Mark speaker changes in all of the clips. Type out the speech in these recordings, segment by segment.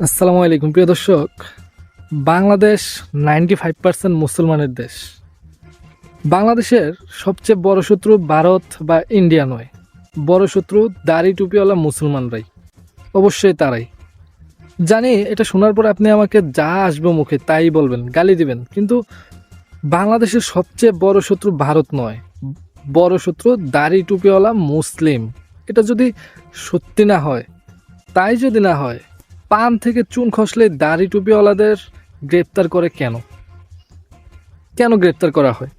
Speaker 1: আসসালামু আলাইকুম প্রিয় দর্শক। বাংলাদেশ 95% মুসলমানের দেশ। বাংলাদেশের সবচেয়ে বড় শত্রু ভারত বা ইন্ডিয়া নয়, বড় শত্রু দাড়ি টুপিওয়ালা মুসলমানরাই, অবশ্যই তারাই। জানি এটা শোনার পর আপনি আমাকে যা আসবে মুখে তাই বলবেন, গালি দিবেন, কিন্তু বাংলাদেশের সবচেয়ে বড় শত্রু ভারত নয়, বড় শত্রু দাড়ি টুপিওয়ালা মুসলিম। এটা যদি সত্যি না হয়, তাই যদি না হয়, পান থেকে চুন খসলে দাড়ি টুপিওয়ালাদের গ্রেপ্তার করে কেন? কেন গ্রেপ্তার করা হয়?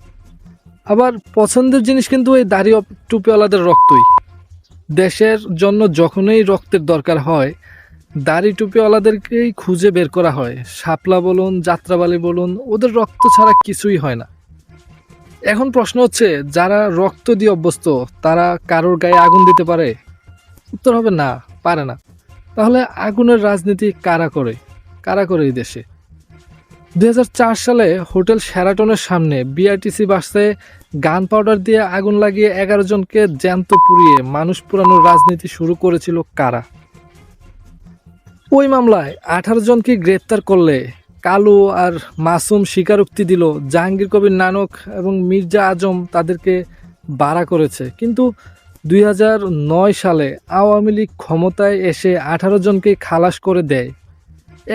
Speaker 1: আবার পছন্দের জিনিস কিন্তু এই দাড়ি টুপিওয়ালাদের রক্তই। দেশের জন্য যখনই রক্তের দরকার হয়, দাড়ি টুপিওয়ালাদেরকেই খুঁজে বের করা হয়। শাপলা বলুন, যাত্রাবালি বলুন, ওদের রক্ত ছাড়া কিছুই হয় না। এখন প্রশ্ন হচ্ছে, যারা রক্ত দিয়ে অভ্যস্ত তারা কারোর গায়ে আগুন দিতে পারে? উত্তর হবে না, পারে না। তাহলে আগুনের রাজনীতি কারা করে? কারা করে এই দেশে? 2004 সালে হোটেল শেরাটনের সামনে বিআরটিসি বাসে গান পাউডার দিয়ে আগুন লাগিয়ে 11 জনকে জ্যান্ত পুড়িয়ে মানুষ পোড়ানোর রাজনীতি শুরু করেছিল কারা? ওই মামলায় 18 জনকে গ্রেপ্তার করলে কালু আর মাসুম স্বীকারোক্তি দিল, জাহাঙ্গীর কবির নানক এবং মির্জা আজম তাদেরকে বাড়া করেছে। কিন্তু 2009 সালে আওয়ামী লীগ ক্ষমতায় এসে 18 জনকে খালাস করে দেয়।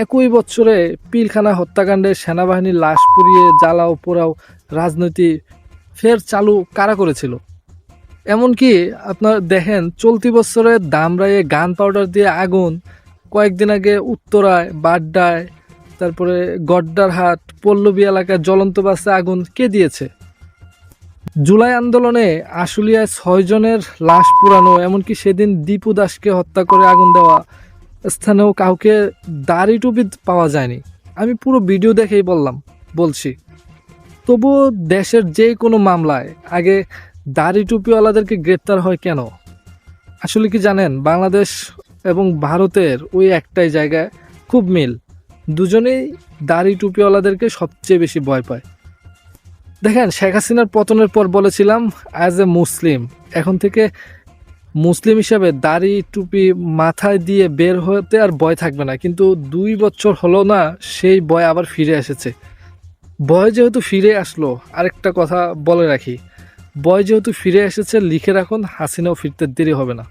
Speaker 1: একই বছরে পিলখানা হত্যাকাণ্ডে সেনাবাহিনীর লাশ পুড়িয়ে জ্বালাও পোড়াও রাজনীতি ফের চালু কারা করেছিল? এমনকি আপনার দেখেন, চলতি বছরে দামরাইয়ে গান পাউডার দিয়ে আগুন, কয়েকদিন আগে উত্তরায়, বাড্ডায়, তারপরে গড্ডারহাট, পল্লবী এলাকায় জ্বলন্ত বাসে আগুন কে দিয়েছে? জুলাই আন্দোলনে আশুলিয়ায় 6 জনের লাশ পুরানো, এমনকি সেদিন দীপু দাসকে হত্যা করে আগুন দেওয়া স্থানেও কাউকে দাড়ি টুপি পাওয়া যায়নি। আমি পুরো ভিডিও দেখেই বলছি। তবুও দেশের যে কোনো মামলায় আগে দাড়ি টুপিওয়ালাদেরকে গ্রেপ্তার হয় কেন? আসলে কি জানেন, বাংলাদেশ এবং ভারতের ওই একটাই জায়গায় খুব মিল। দুজনেই দাড়ি টুপিওয়ালাদেরকে সবচেয়ে বেশি ভয় পায়। দেখেন, শেখ হাসিনার পতনের পর বলেছিলাম অ্যাজ এ মুসলিম, এখন থেকে মুসলিম হিসাবে দাড়ি টুপি মাথায় দিয়ে বের হতে আর ভয় থাকবে না। কিন্তু 2 বছর হলো না, সেই ভয় আবার ফিরে এসেছে। ভয় যেহেতু ফিরে আসলো, আরেকটা কথা বলে রাখি, ভয় যেহেতু ফিরে এসেছে, লিখে রাখুন, হাসিনাও ফিরতে দেরি হবে না।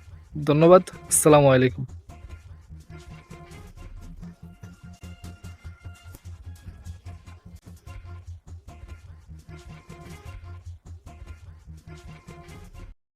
Speaker 1: ধন্যবাদ। আসসালামু আলাইকুম।